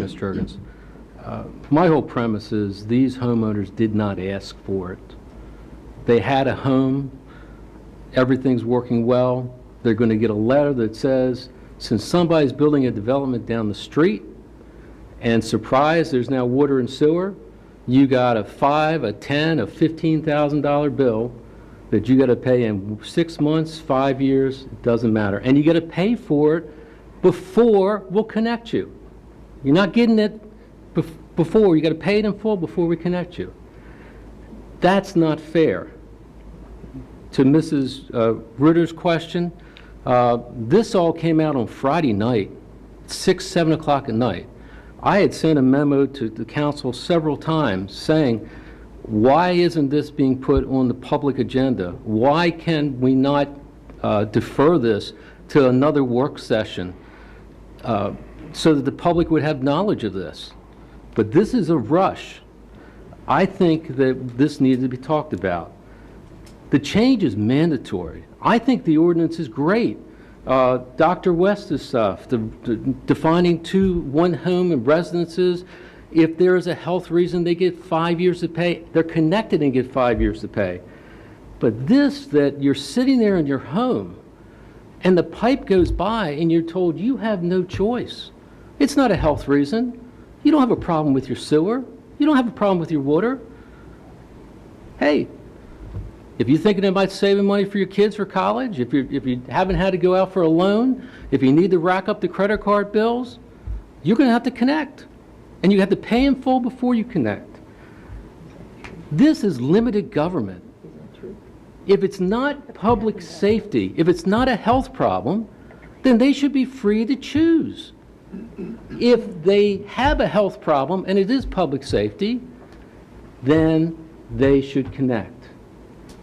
Ms. Jurgens. My whole premise is these homeowners did not ask for it. They had a home, everything's working well. They're going to get a letter that says, since somebody's building a development down the street, and surprise, there's now water and sewer, you got a $5,000, a $10,000, a $15,000 bill that you got to pay in 6 months, 5 years, it doesn't matter. And you got to pay for it before we'll connect you. You're not getting it before. You got to pay it in full before we connect you. That's not fair. To Mrs. Ritter's question, this all came out on Friday night, 6, 7 o'clock at night. I had sent a memo to the council several times saying, why isn't this being put on the public agenda? Why can we not defer this to another work session so that the public would have knowledge of this? But this is a rush. I think that this needs to be talked about. The change is mandatory. I think the ordinance is great. Dr. West's stuff, defining one home and residences. If there is a health reason, they get 5 years to pay. They're connected and get 5 years to pay. But this, that you're sitting there in your home and the pipe goes by and you're told you have no choice. It's not a health reason. You don't have a problem with your sewer. You don't have a problem with your water. Hey, if you're thinking about saving money for your kids for college, if you haven't had to go out for a loan, if you need to rack up the credit card bills, you're going to have to connect. And you have to pay in full before you connect. This is limited government. If it's not public safety, if it's not a health problem, then they should be free to choose. If they have a health problem and it is public safety, then they should connect.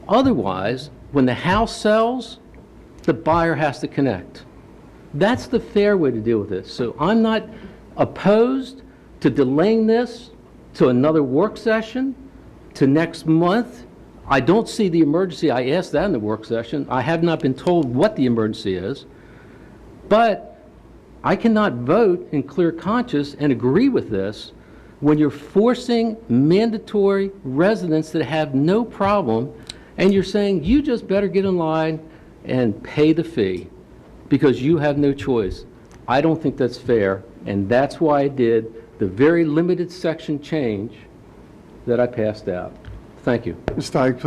Otherwise, when the house sells, the buyer has to connect. That's the fair way to deal with this. So I'm not opposed to delaying this to another work session, to next month. I don't see the emergency. I asked that in the work session. I have not been told what the emergency is. But I cannot vote in clear conscience and agree with this when you're forcing mandatory residents that have no problem, and you're saying you just better get in line and pay the fee because you have no choice. I don't think that's fair, and that's why I did the very limited section change that I passed out. Thank you. Ms. Steig, please.